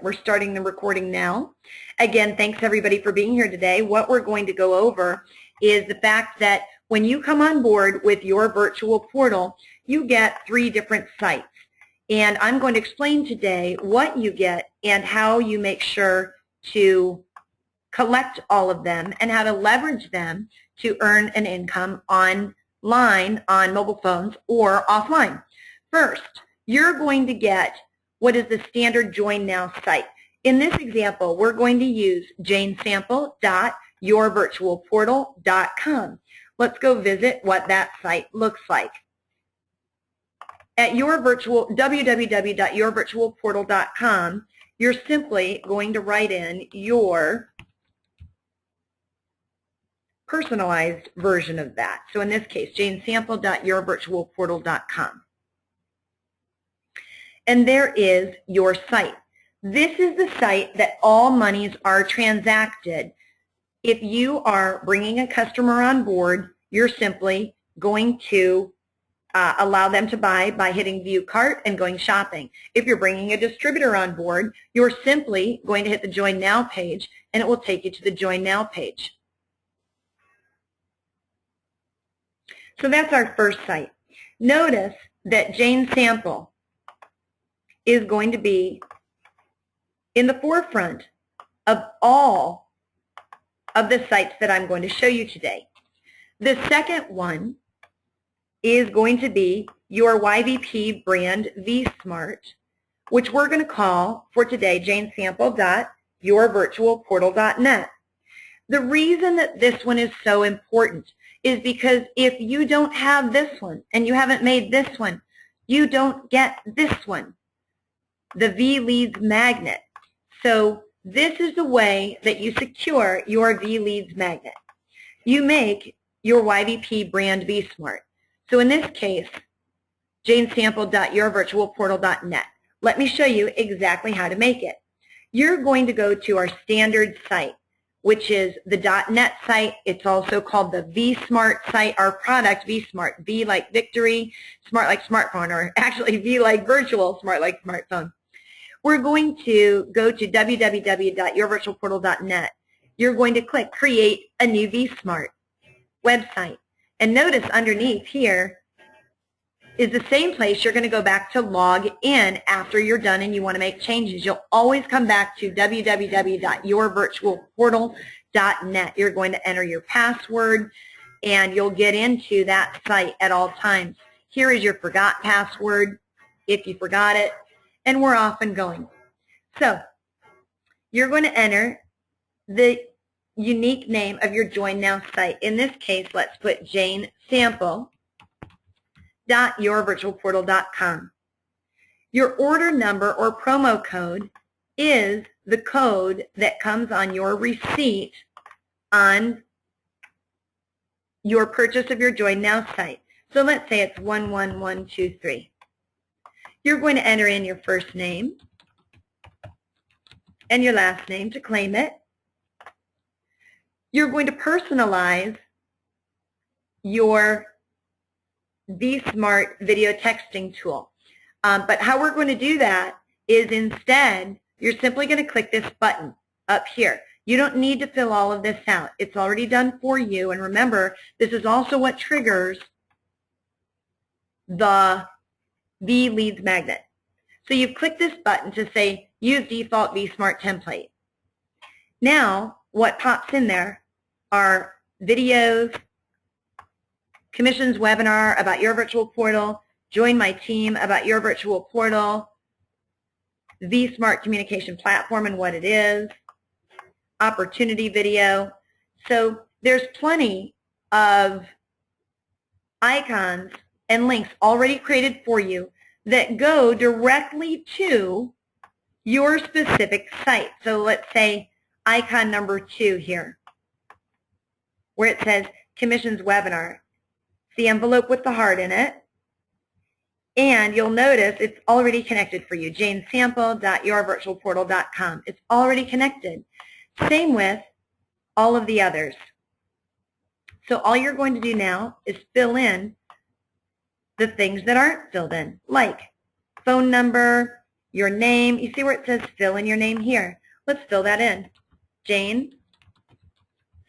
We're starting the recording now. Again, thanks everybody for being here today. What we're going to go over is the fact that when you come on board with your virtual portal, you get 3 different sites. And I'm going to explain today what you get and how you make sure to collect all of them and how to leverage them to earn an income online, on mobile phones, or offline. First, you're going to get what is the standard Join Now site. In this example, we're going to use janesample.yourvirtualportal.com. Let's go visit what that site looks like. At www.yourvirtualportal.com, you're simply going to write in your personalized version of that. So in this case, janesample.yourvirtualportal.com. And there is your site. This is the site that all monies are transacted. If you are bringing a customer on board, you're simply going to allow them to buy by hitting View Cart and going shopping. If you're bringing a distributor on board, you're simply going to hit the Join Now page, and it will take you to the Join Now page. So that's our first site. Notice that Jane Sample is going to be in the forefront of all of the sites that I'm going to show you today. The second one is going to be your YVP brand vSmart, which we're going to call for today janesample.yourvirtualportal.net. The reason that this one is so important is because if you don't have this one and you haven't made this one, you don't get this one, the V-Leads magnet. So this is the way that you secure your V-Leads magnet. You make your YVP brand vSmart. So in this case, janesample.yourvirtualportal.net. Let me show you exactly how to make it. You're going to go to our standard site, which is the .net site. It's also called the vSmart site, our product vSmart. V like victory, smart like smartphone, or actually V like virtual, smart like smartphone. We're going to go to www.yourvirtualportal.net. You're going to click Create a new vSmart website. And notice underneath here is the same place you're going to go back to log in after you're done and you want to make changes. You'll always come back to www.yourvirtualportal.net. You're going to enter your password and you'll get into that site at all times. Here is your forgot password if you forgot it, and we're off and going. So you're going to enter the unique name of your Join Now site. In this case, let's put janesample.yourvirtualportal.com. Your order number or promo code is the code that comes on your receipt on your purchase of your Join Now site. So let's say it's 11123. You're going to enter in your first name and your last name to claim it. You're going to personalize your vSmart video texting tool. But how we're going to do that is instead, you're simply going to click this button up here. You don't need to fill all of this out. It's already done for you. And remember, this is also what triggers the V-Leads magnet. So you click this button to say, use default vSmart template. Now, what pops in there are videos, commissions webinar about your virtual portal, join my team about your virtual portal, vSmart communication platform and what it is, opportunity video. So there's plenty of icons and links already created for you that go directly to your specific site. So let's say icon number 2 here, where it says commissions webinar. The envelope with the heart in it. And you'll notice it's already connected for you, janesample.yourvirtualportal.com. It's already connected. Same with all of the others. So all you're going to do now is fill in the things that aren't filled in, like phone number, your name. You see where it says fill in your name here. Let's fill that in. Jane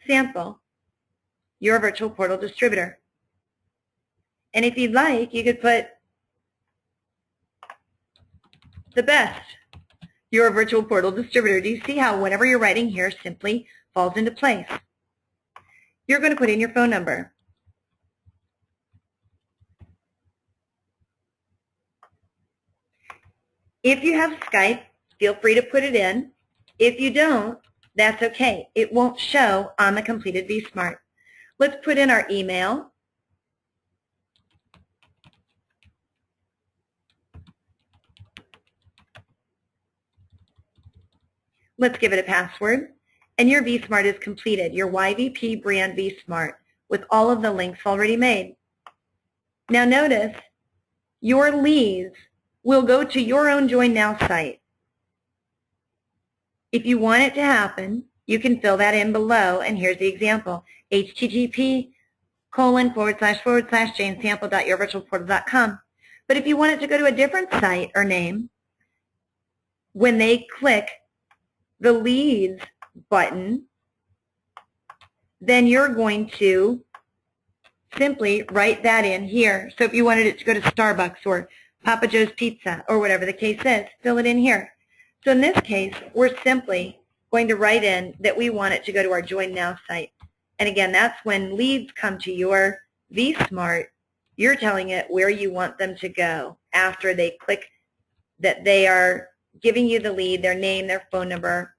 Sample, your virtual portal distributor. And if you'd like, you could put the best, your virtual portal distributor. Do you see how whatever you're writing here simply falls into place? You're going to put in your phone number. If you have Skype, feel free to put it in. If you don't, that's okay. It won't show on the completed vSmart. Let's put in our email. Let's give it a password. And your vSmart is completed, your YVP brand vSmart, with all of the links already made. Now notice, your leads will go to your own Join Now site. If you want it to happen, you can fill that in below, and here's the example. http://janesample.yourvirtualportal.com. But if you want it to go to a different site or name, when they click the leads button, then you're going to simply write that in here. So if you wanted it to go to Starbucks or Papa Joe's Pizza or whatever the case is, fill it in here. So in this case, we're simply going to write in that we want it to go to our Join Now site. And again, that's when leads come to your vSmart, you're telling it where you want them to go after they click that they are giving you the lead, their name, their phone number,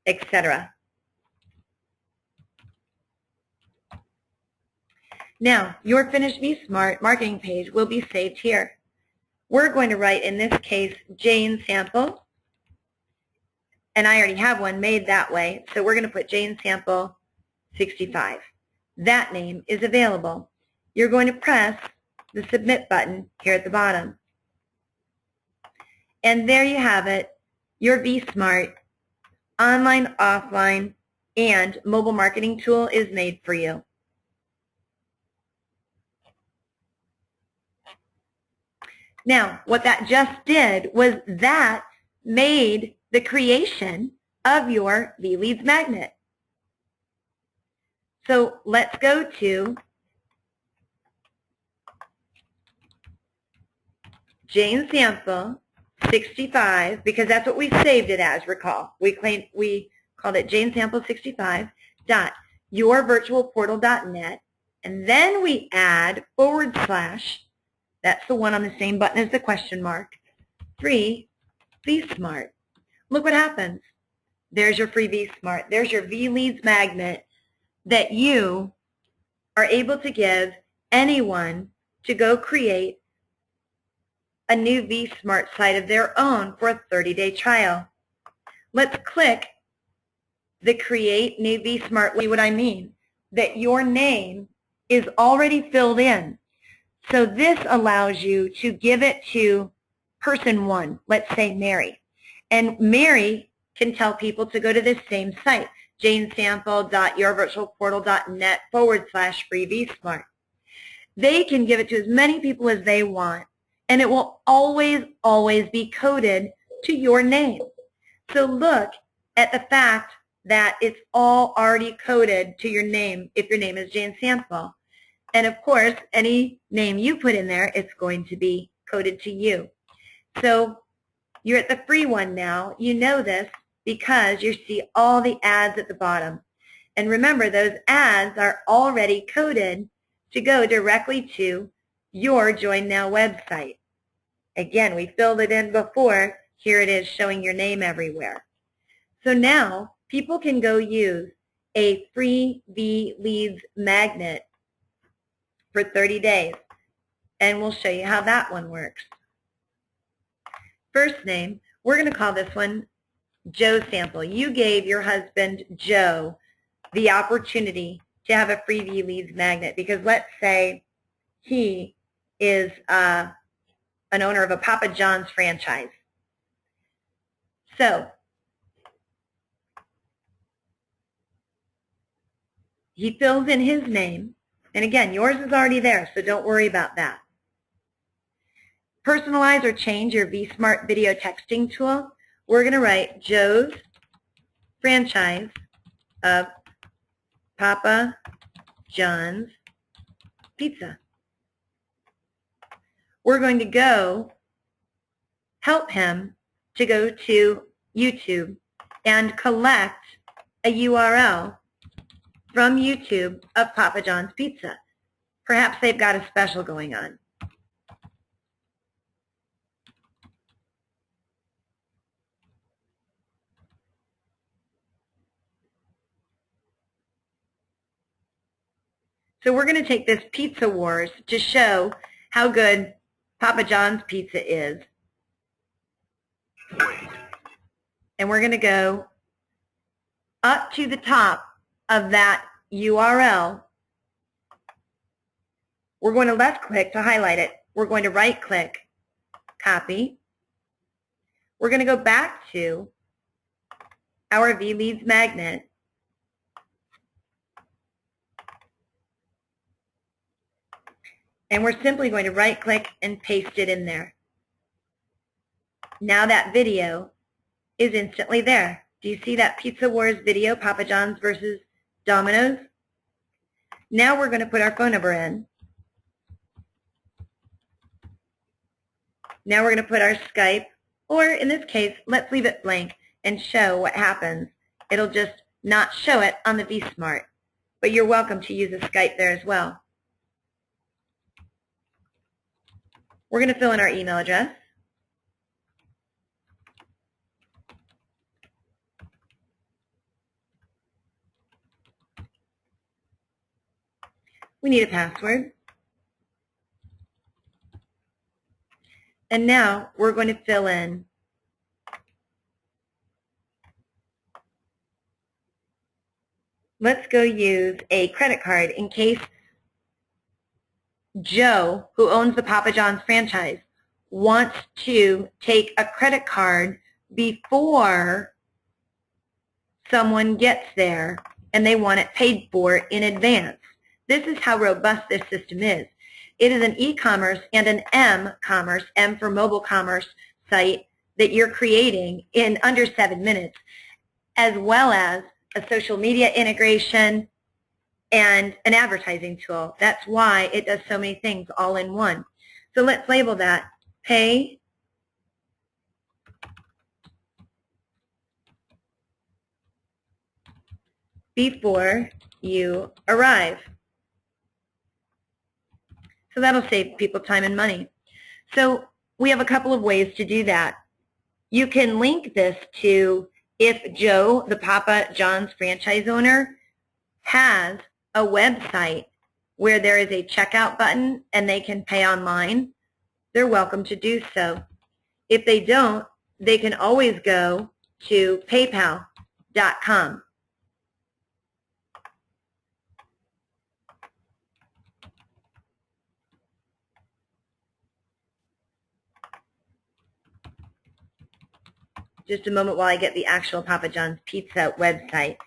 etc. Now, your finished vSmart marketing page will be saved here. We're going to write, in this case, Jane Sample, and I already have one made that way, so we're going to put Jane Sample 65. That name is available. You're going to press the Submit button here at the bottom. And there you have it, your vSmart online, offline, and mobile marketing tool is made for you. Now, what that just did was that made the creation of your vLeads magnet. So let's go to Jane Sample 65, because that's what we saved it as, recall. We called it Jane Sample 65 .yourvirtualportal.net, and then we add / that's the one on the same button as the question mark, 3 vSmart. Look what happens. There's your free vSmart. There's your vLeads magnet that you are able to give anyone to go create a new vSmart site of their own for a 30-day trial. Let's click the Create New vSmart. What I mean, that your name is already filled in. So this allows you to give it to person 1, let's say Mary. And Mary can tell people to go to this same site, janesample.yourvirtualportal.net / free vSmart. They can give it to as many people as they want, and it will always, always be coded to your name. So look at the fact that it's all already coded to your name if your name is Jane Sample. And of course, any name you put in there, it's going to be coded to you. So you're at the free one now. You know this because you see all the ads at the bottom. And remember, those ads are already coded to go directly to your Join Now website. Again, we filled it in before. Here it is showing your name everywhere. So now people can go use a free vLeads magnet for 30 days. And we'll show you how that one works. First name, we're going to call this one Joe Sample. You gave your husband Joe the opportunity to have a free vLeads magnet because let's say he is an owner of a Papa John's franchise. So he fills in his name, and again, yours is already there, so don't worry about that. personalize or change your VSmart video texting tool, we're going to write Joe's franchise of Papa John's Pizza. We're going to go help him to go to YouTube and collect a URL from YouTube of Papa John's Pizza. Perhaps they've got a special going on. So we're going to take this Pizza Wars to show how good Papa John's Pizza is. And we're going to go up to the top of that URL. We're going to left click to highlight it. We're going to right click, copy. We're going to go back to our VLeads magnet. And we're simply going to right click and paste it in there. Now that video is instantly there. Do you see that Pizza Wars video, Papa John's versus Domino's? Now we're going to put our phone number in. Now we're going to put our Skype, or in this case, let's leave it blank and show what happens. It'll just not show it on the VSmart, but you're welcome to use a Skype there as well. We're going to fill in our email address. We need a password. And now we're going to fill in let's go use a credit card in case Joe, who owns the Papa John's franchise, wants to take a credit card before someone gets there and they want it paid for in advance. This is how robust this system is. It is an e-commerce and an M-commerce, M for mobile commerce site that you're creating in under 7 minutes, as well as a social media integration and an advertising tool. That's why it does so many things all in one. So let's label that pay before you arrive. So that'll save people time and money. So we have a couple of ways to do that. You can link this to if Joe, the Papa John's franchise owner, has a website where there is a checkout button and they can pay online, they're welcome to do so. If they don't, they can always go to paypal.com. Just a moment while I get the actual Papa John's Pizza website.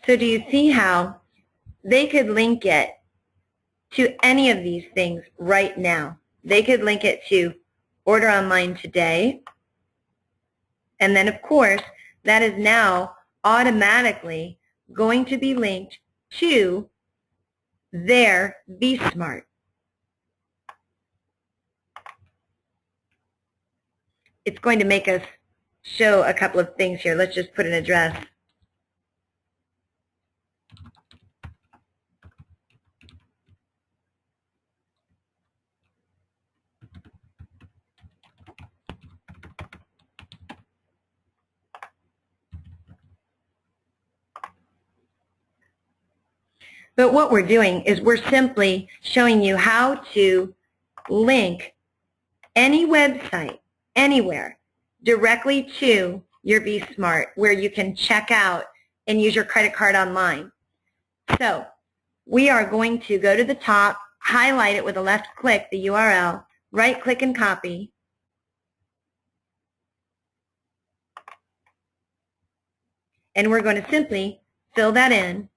So do you see how they could link it to any of these things right now? They could link it to order online today. And then, of course, that is now automatically going to be linked to their VSmart. It's going to make us show a couple of things here. Let's just put an address. But what we're doing is we're simply showing you how to link any website, anywhere, directly to your vSmart where you can check out and use your credit card online. So we are going to go to the top, highlight it with a left click, the URL, right click and copy. And we're going to simply fill that in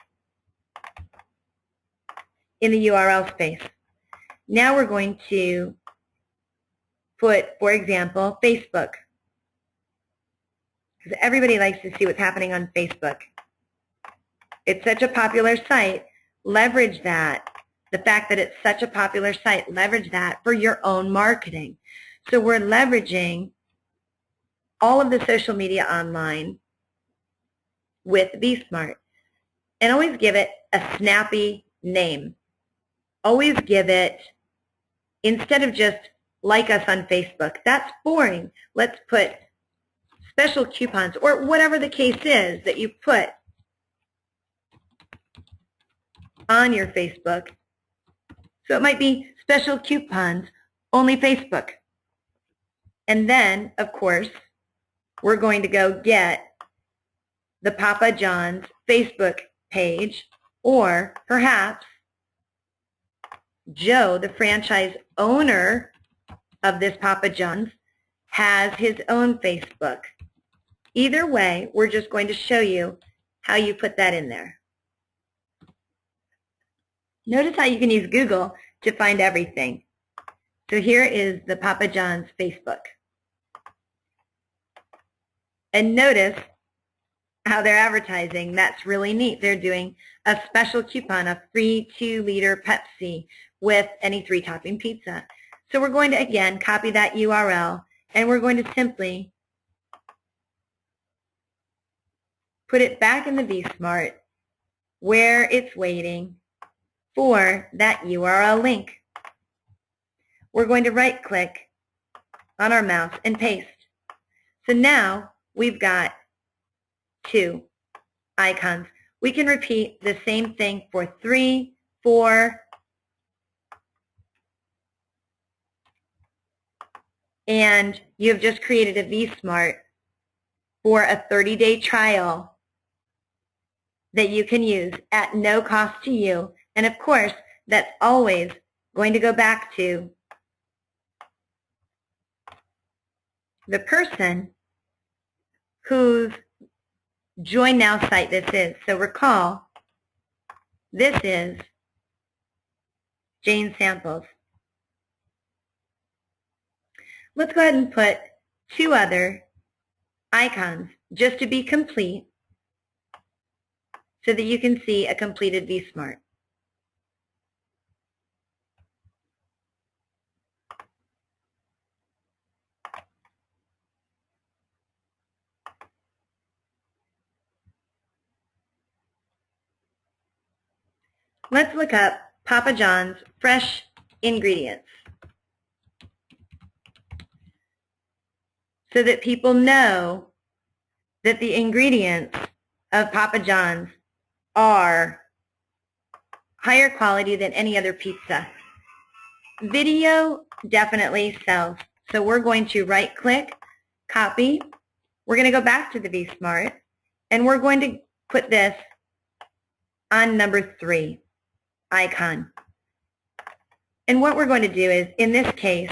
the URL space. Now we're going to put, for example, Facebook. Because everybody likes to see what's happening on Facebook. It's such a popular site. Leverage that. The fact that it's such a popular site, leverage that for your own marketing. So we're leveraging all of the social media online with vSmart. And always give it a snappy name. Always give it, instead of just like us on Facebook, that's boring. Let's put special coupons or whatever the case is that you put on your Facebook. So it might be special coupons, only Facebook. And then, of course, we're going to go get the Papa John's Facebook page, or perhaps Joe, the franchise owner of this Papa John's, has his own Facebook. Either way, we're just going to show you how you put that in there. Notice how you can use Google to find everything. So here is the Papa John's Facebook. And notice how they're advertising. That's really neat. They're doing a special coupon, a free 2-liter Pepsi with any 3-topping pizza. So we're going to, again, copy that URL, and we're going to simply put it back in the vSmart where it's waiting for that URL link. We're going to right-click on our mouse and paste. So now we've got 2 icons. We can repeat the same thing for 3, 4, and you've just created a vSmart for a 30-day trial that you can use at no cost to you. And of course, that's always going to go back to the person whose Join Now site this is. So recall, this is Jane Samples. Let's go ahead and put 2 other icons just to be complete so that you can see a completed vSmart. Let's look up Papa John's fresh ingredients so that people know that the ingredients of Papa John's are higher quality than any other pizza. Video definitely sells. So we're going to right-click, copy. We're going to go back to the vSmart, and we're going to put this on number 3 icon. And what we're going to do is, in this case,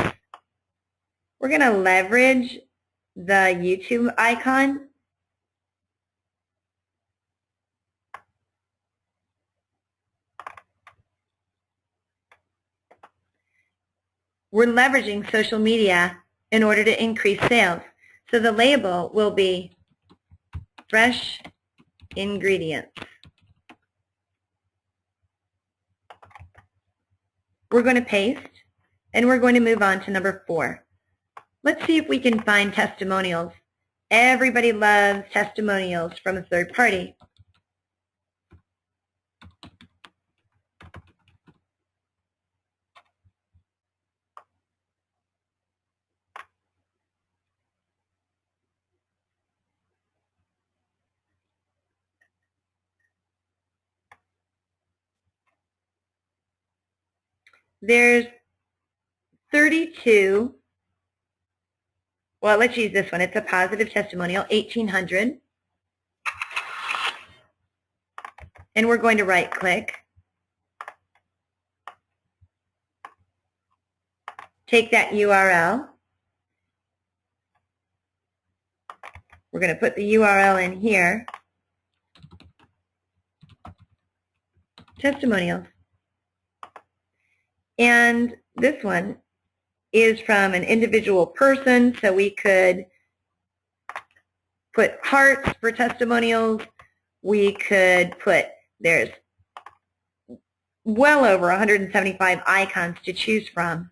we're going to leverage the YouTube icon. We're leveraging social media in order to increase sales. So the label will be fresh ingredients. We're going to paste, and we're going to move on to number 4. Let's see if we can find testimonials. Everybody loves testimonials from a third party. There's 32 Well, let's use this one. It's a positive testimonial, 1800. And we're going to right-click. Take that URL. We're going to put the URL in here. Testimonials. And this one is from an individual person, so we could put hearts for testimonials. We could put, there's well over 175 icons to choose from.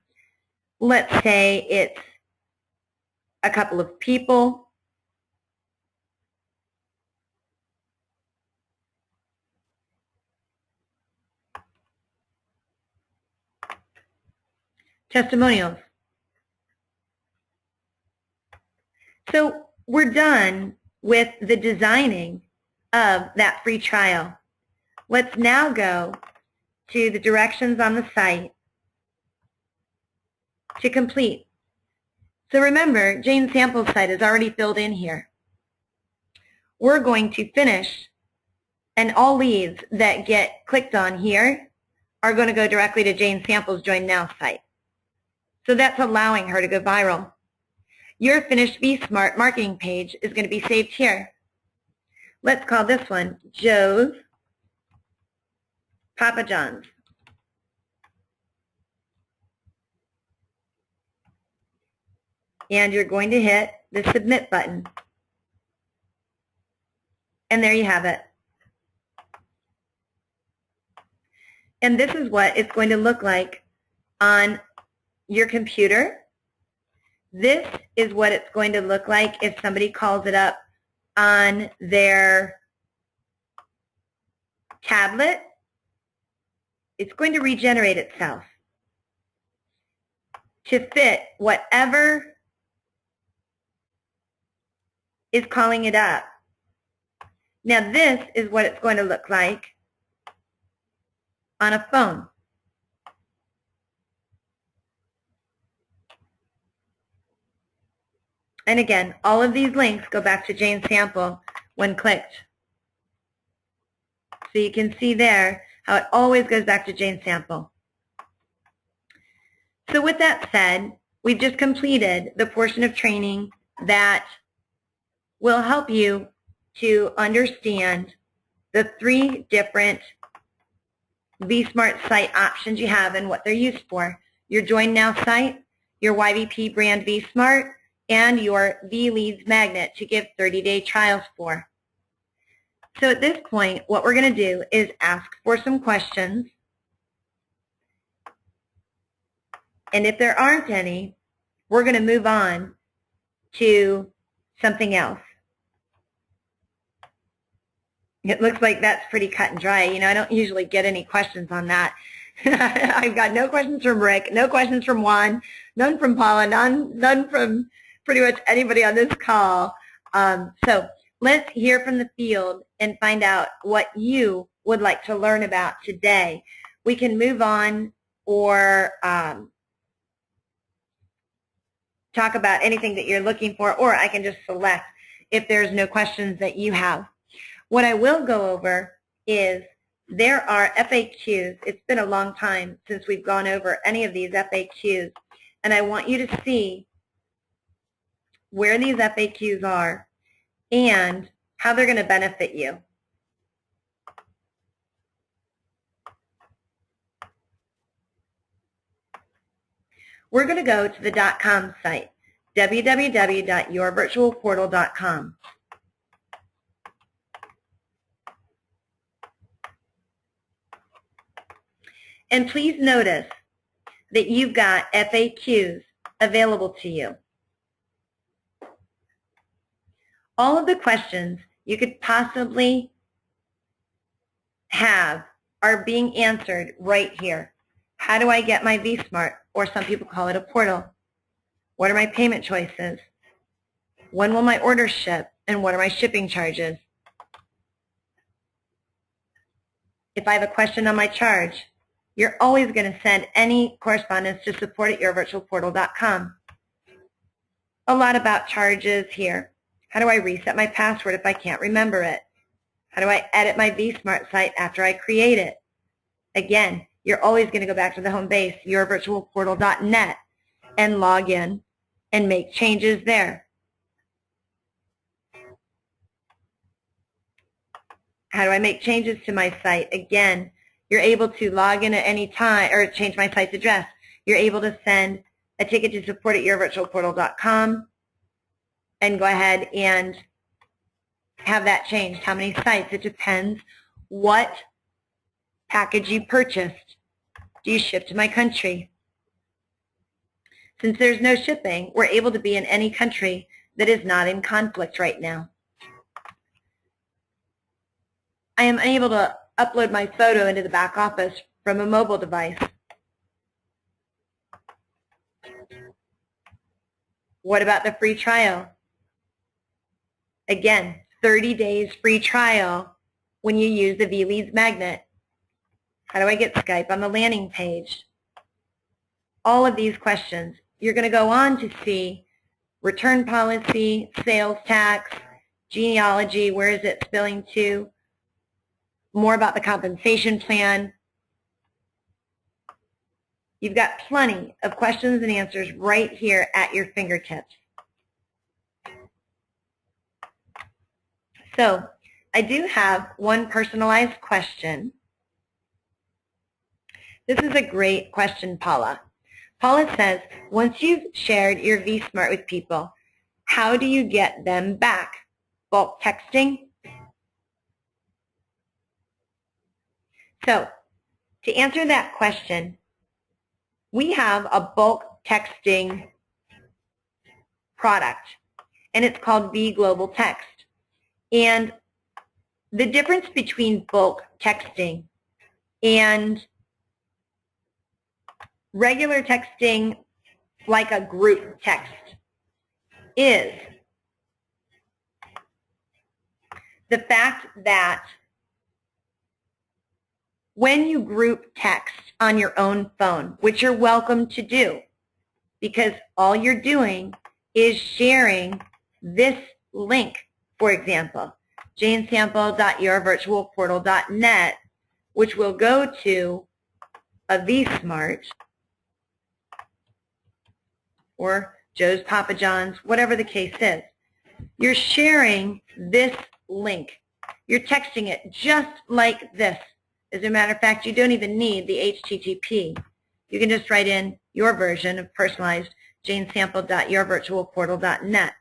Let's say it's a couple of people. Testimonials. So we're done with the designing of that free trial. Let's now go to the directions on the site to complete. So remember, Jane's sample site is already filled in here. We're going to finish, and all leads that get clicked on here are going to go directly to Jane's Samples Join Now site. So that's allowing her to go viral. Your finished VSmart marketing page is going to be saved here. Let's call this one Joe's Papa John's. And you're going to hit the Submit button. And there you have it. And this is what it's going to look like on your computer. This is what it's going to look like if somebody calls it up on their tablet. It's going to regenerate itself to fit whatever is calling it up. Now this is what it's going to look like on a phone. And again, all of these links go back to Jane's sample when clicked. So you can see there how it always goes back to Jane's sample. So with that said, we've just completed the portion of training that will help you to understand the 3 different VSmart site options you have and what they're used for. Your Join Now site, your YVP brand VSmart, and your V-Leads magnet to give 30-day trials for. So at this point, what we're going to do is ask for some questions. And if there aren't any, we're going to move on to something else. It looks like that's pretty cut and dry. You know, I don't usually get any questions on that. I've got no questions from Rick, no questions from Juan, none from Paula, none from pretty much anybody on this call. So let's hear from the field and find out what you would like to learn about today. We can move on or talk about anything that you're looking for, or I can just select if there's no questions that you have. What I will go over is there are FAQs. It's been a long time since we've gone over any of these FAQs, and I want you to see where these FAQs are and how they're going to benefit you. We're going to go to the .com site, www.yourvirtualportal.com. And please notice that you've got FAQs available to you. All of the questions you could possibly have are being answered right here. How do I get my VSmart? Or some people call it a portal. What are my payment choices? When will my orders ship? And what are my shipping charges? If I have a question on my charge, you're always going to send any correspondence to support@yourvirtualportal.com. a lot about charges here. How do I reset my password if I can't remember it? How do I edit my vSmart site after I create it? Again, you're always going to go back to the home base, yourvirtualportal.net, and log in and make changes there. How do I make changes to my site? Again, you're able to log in at any time or change my site's address. You're able to send a ticket to support at yourvirtualportal.com and go ahead and have that changed. How many sites? It depends what package you purchased. Do you ship to my country? Since there's no shipping, we're able to be in any country that is not in conflict right now. I am able to upload my photo into the back office from a mobile device. What about the free trial? Again, 30 days free trial when you use the vLeads magnet. How do I get Skype on the landing page? All of these questions. You're going to go on to see return policy, sales tax, genealogy, where is it spilling to, more about the compensation plan. You've got plenty of questions and answers right here at your fingertips. So I do have one personalized question. This is a great question, Paula. Paula says, once you've shared your vSmart with people, how do you get them back? Bulk texting? So to answer that question, we have a bulk texting product, and it's called vGlobal Text. And the difference between bulk texting and regular texting, like a group text, is the fact that when you group text on your own phone, which you're welcome to do, because all you're doing is sharing this link, for example, janesample.yourvirtualportal.net, which will go to a vSmart or Joe's Papa John's, whatever the case is. You're sharing this link. You're texting it just like this. As a matter of fact, you don't even need the HTTP. You can just write in your version of personalized janesample.yourvirtualportal.net.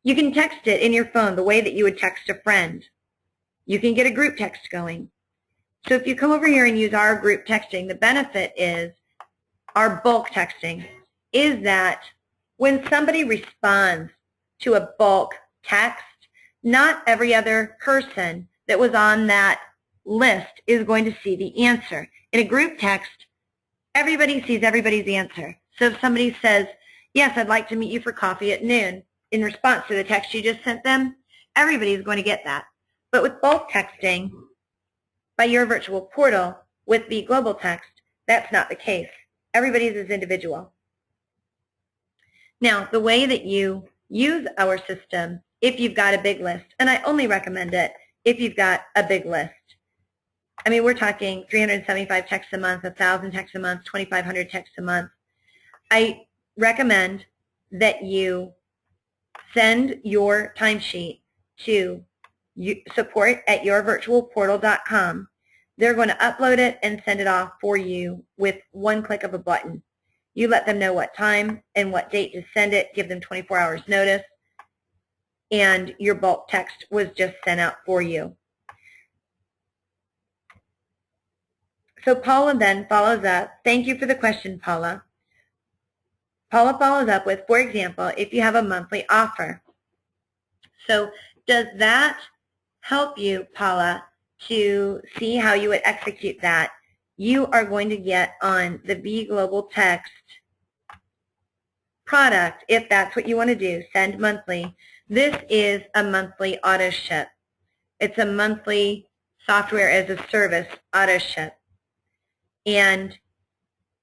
You can text it in your phone the way that you would text a friend. You can get a group text going. So if you come over here and use our group texting, the benefit is our bulk texting is that when somebody responds to a bulk text, not every other person that was on that list is going to see the answer. In a group text, everybody sees everybody's answer. So if somebody says, yes, I'd like to meet you for coffee at noon, in response to the text you just sent them, everybody's going to get that. But with bulk texting, by your virtual portal, with the global text, that's not the case. Everybody's is individual. Now, the way that you use our system, if you've got a big list, and I only recommend it if you've got a big list. I mean, we're talking 375 texts a month, 1,000 texts a month, 2,500 texts a month. I recommend that you send your timesheet to support@yourvirtualportal.com. They're going to upload it and send it off for you with one click of a button. You let them know what time and what date to send it, give them 24 hours notice, and your bulk text was just sent out for you. So Paula then follows up. Thank you for the question, Paula. Paula follows up with, for example, if you have a monthly offer. So does that help you, Paula, to see how you would execute that? You are going to get on the vGlobal Text product, if that's what you want to do, send monthly. This is a monthly auto ship. It's a monthly software as a service auto ship. And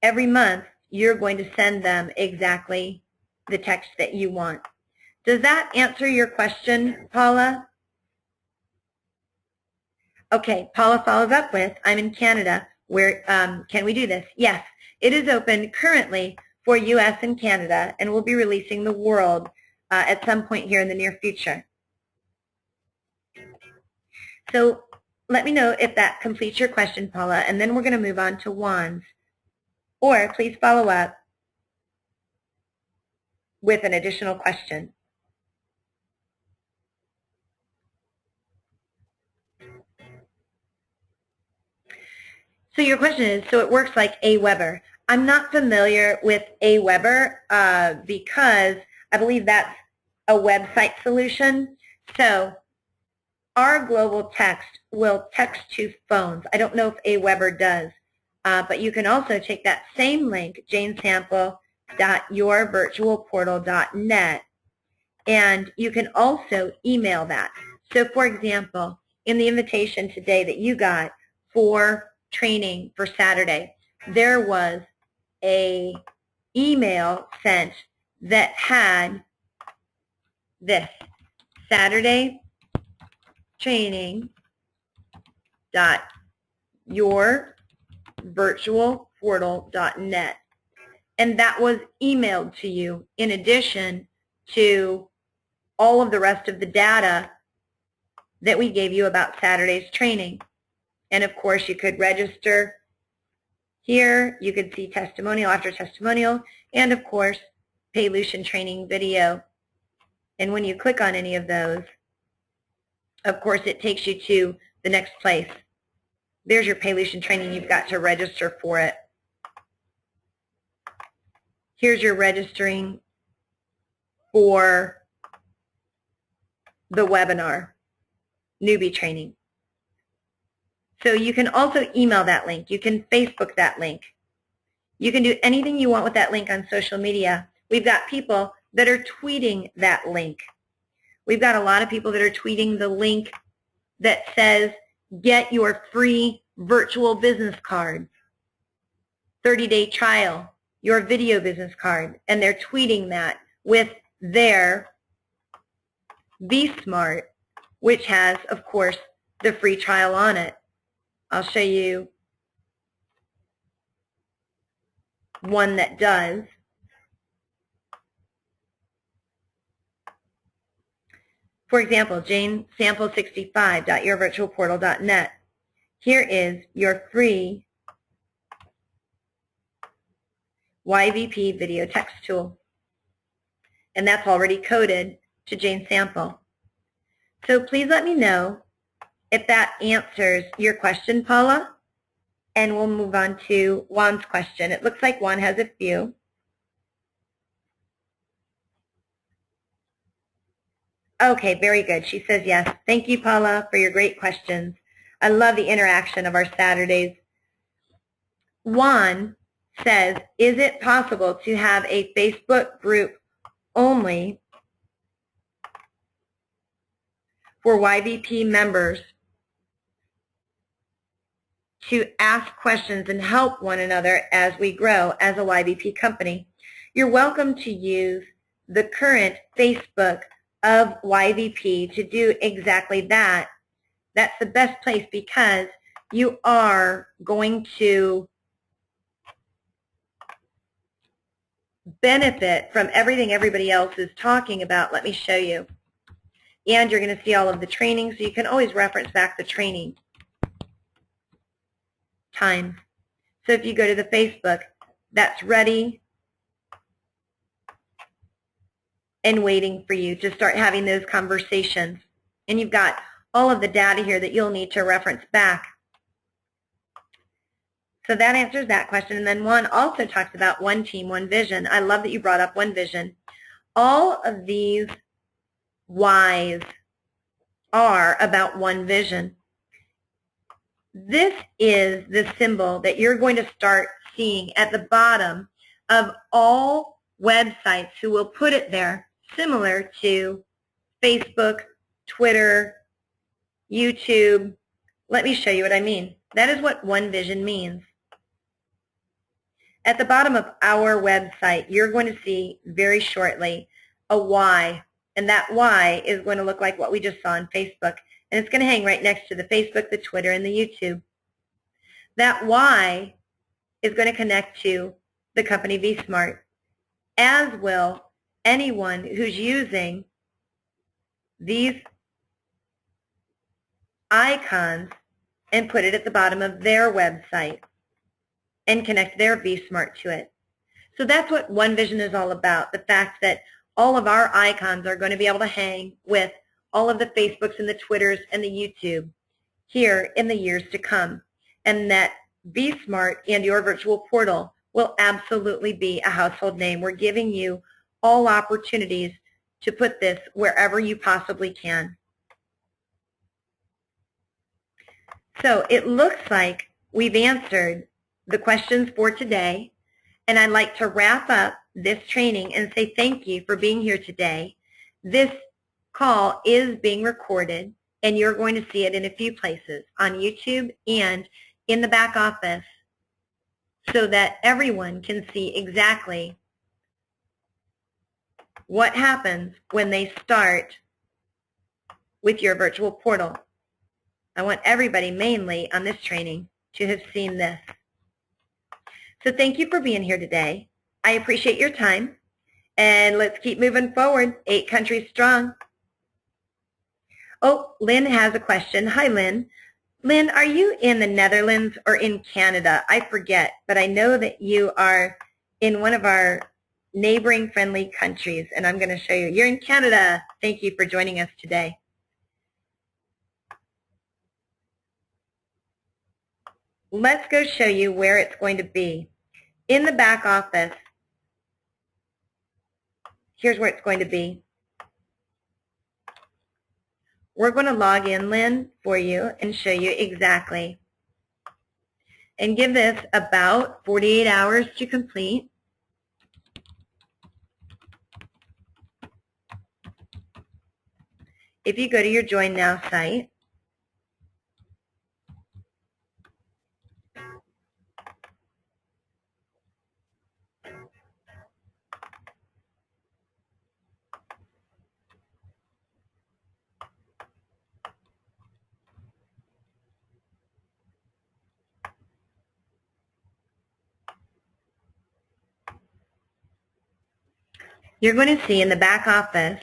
every month, you're going to send them exactly the text that you want. Does that answer your question, Paula? Okay, Paula follows up with, I'm in Canada. Where can we do this? Yes, it is open currently for U.S. and Canada, and we'll be releasing the world at some point here in the near future. So let me know if that completes your question, Paula, and then we're going to move on to Juan's. Or please follow up with an additional question. So your question is, so it works like Aweber. I'm not familiar with Aweber because I believe that's a website solution. So our global text will text to phones. I don't know if Aweber does, but you can also take that same link, janesample.yourvirtualportal.net, and you can also email that. So for example, in the invitation today that you got for training for Saturday, there was a email sent that had this, Saturday training .yourvirtualportal.net, and that was emailed to you in addition to all of the rest of the data that we gave you about Saturday's training. And of course, you could register here. You could see testimonial after testimonial, and of course, Paylution training video. And when you click on any of those, of course, it takes you to the next place. There's your Paylution training. You've got to register for it. Here's your registering for the webinar, newbie training. So you can also email that link. You can Facebook that link. You can do anything you want with that link on social media. We've got people that are tweeting that link. We've got a lot of people that are tweeting the link that says, get your free virtual business card, 30-day trial, your video business card, and they're tweeting that with their VS Smart, which has, of course, the free trial on it. I'll show you one that does. For example, janesample65.yourvirtualportal.net. Here is your free YVP video text tool. And that's already coded to Jane Sample. So please let me know if that answers your question, Paula. And we'll move on to Juan's question. It looks like Juan has a few. Okay, very good. She says yes. Thank you, Paula, for your great questions. I love the interaction of our Saturdays. Juan says, is it possible to have a Facebook group only for YVP members to ask questions and help one another as we grow as a YVP company? You're welcome to use the current Facebook of YVP to do exactly that. That's the best place because you are going to benefit from everything everybody else is talking about. Let me show you. And you're going to see all of the training, so you can always reference back the training times. So if you go to the Facebook, that's ready and waiting for you to start having those conversations. And you've got all of the data here that you'll need to reference back. So that answers that question. And then Juan also talks about one team, one vision. I love that you brought up one vision. All of these whys are about one vision. This is the symbol that you're going to start seeing at the bottom of all websites who will put it there, similar to Facebook, Twitter, YouTube. Let me show you what I mean. That is what one vision means. At the bottom of our website, you're going to see very shortly a Y, and that Y is going to look like what we just saw on Facebook, and it's going to hang right next to the Facebook, the Twitter, and the YouTube. That Y is going to connect to the company vSmart, as will anyone who's using these icons and put it at the bottom of their website and connect their vSmart to it. So that's what One Vision is all about, the fact that all of our icons are going to be able to hang with all of the Facebooks and the Twitters and the YouTube here in the years to come, and that vSmart and your virtual portal will absolutely be a household name. We're giving you all opportunities to put this wherever you possibly can. So it looks like we've answered the questions for today, and I'd like to wrap up this training and say thank you for being here today. This call is being recorded, and you're going to see it in a few places, on YouTube and in the back office, so that everyone can see exactly what happens when they start with your virtual portal. I want everybody mainly on this training to have seen this. So thank you for being here today. I appreciate your time, and let's keep moving forward, 8 countries strong. Oh, Lynn has a question. Hi, Lynn. Lynn, are you in the Netherlands or in Canada? I forget, but I know that you are in one of our neighboring friendly countries, and I'm going to show you. You're in Canada. Thank you for joining us today. Let's go show you where it's going to be. In the back office, here's where it's going to be. We're going to log in, Lynn, for you and show you exactly. And give this about 48 hours to complete. If you go to your Join Now site, you're going to see in the back office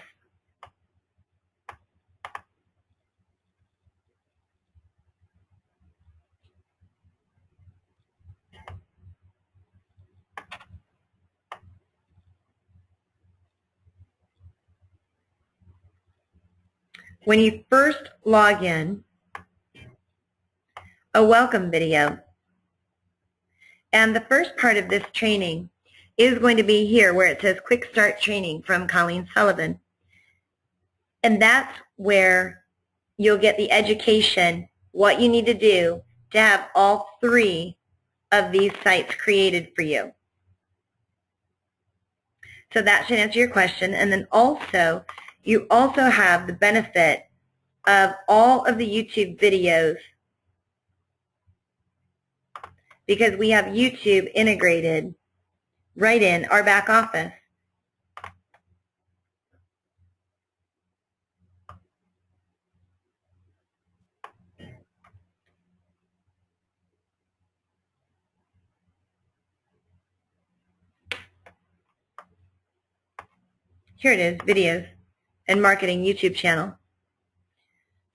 when you first log in, a welcome video. And the first part of this training is going to be here where it says Quick Start Training from Colleen Sullivan. And that's where you'll get the education, what you need to do to have all 3 of these sites created for you. So that should answer your question. And then also, you also have the benefit of all of the YouTube videos, because we have YouTube integrated right in our back office. Here it is, videos and marketing YouTube channel.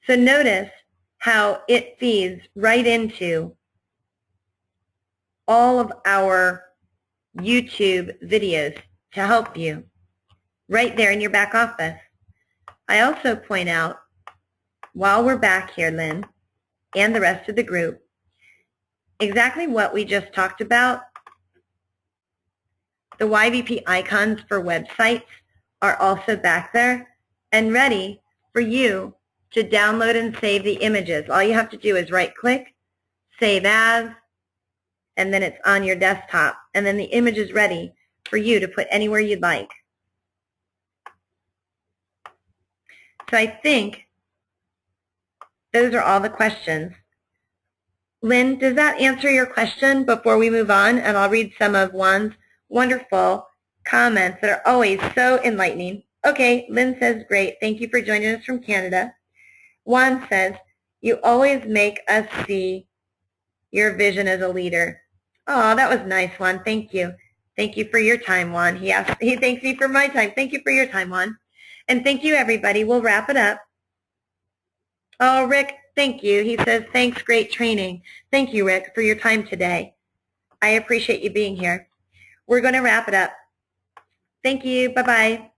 So notice how it feeds right into all of our YouTube videos to help you right there in your back office. I also point out, while we're back here, Lynn, and the rest of the group, exactly what we just talked about. The YVP icons for websites are also back there and ready for you to download and save the images. All you have to do is right-click, Save As, and then it's on your desktop. And then the image is ready for you to put anywhere you'd like. So I think those are all the questions. Lynn, does that answer your question before we move on? And I'll read some of Juan's wonderful comments that are always so enlightening. Okay, Lynn says, great. Thank you for joining us from Canada. Juan says, you always make us see your vision as a leader. Oh, that was nice, Juan. Thank you. Thank you for your time, Juan. He thanks me for my time. Thank you for your time, Juan. And thank you, everybody. We'll wrap it up. Oh, Rick, thank you. He says, thanks, great training. Thank you, Rick, for your time today. I appreciate you being here. We're going to wrap it up. Thank you. Bye-bye.